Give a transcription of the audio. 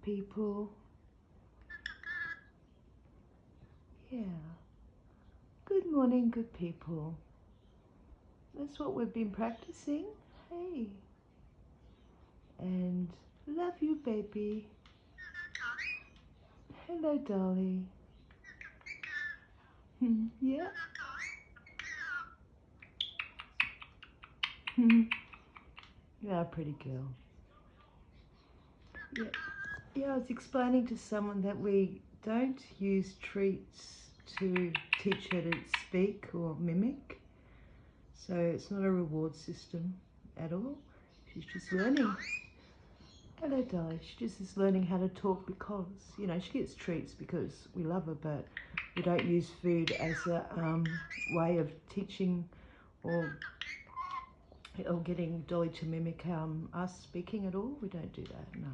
people. Yeah. Good morning, good people. That's what we've been practicing. Hey. And love you, baby. Hello, Dolly. Yeah. You're a pretty girl. Yeah. Yeah, I was explaining to someone that we don't use treats to teach her to speak or mimic. So it's not a reward system at all. She's just learning. Hello, Dolly. She just is learning how to talk because, you know, she gets treats because we love her, but we don't use food as a way of teaching or getting Dolly to mimic us speaking at all. We don't do that, no.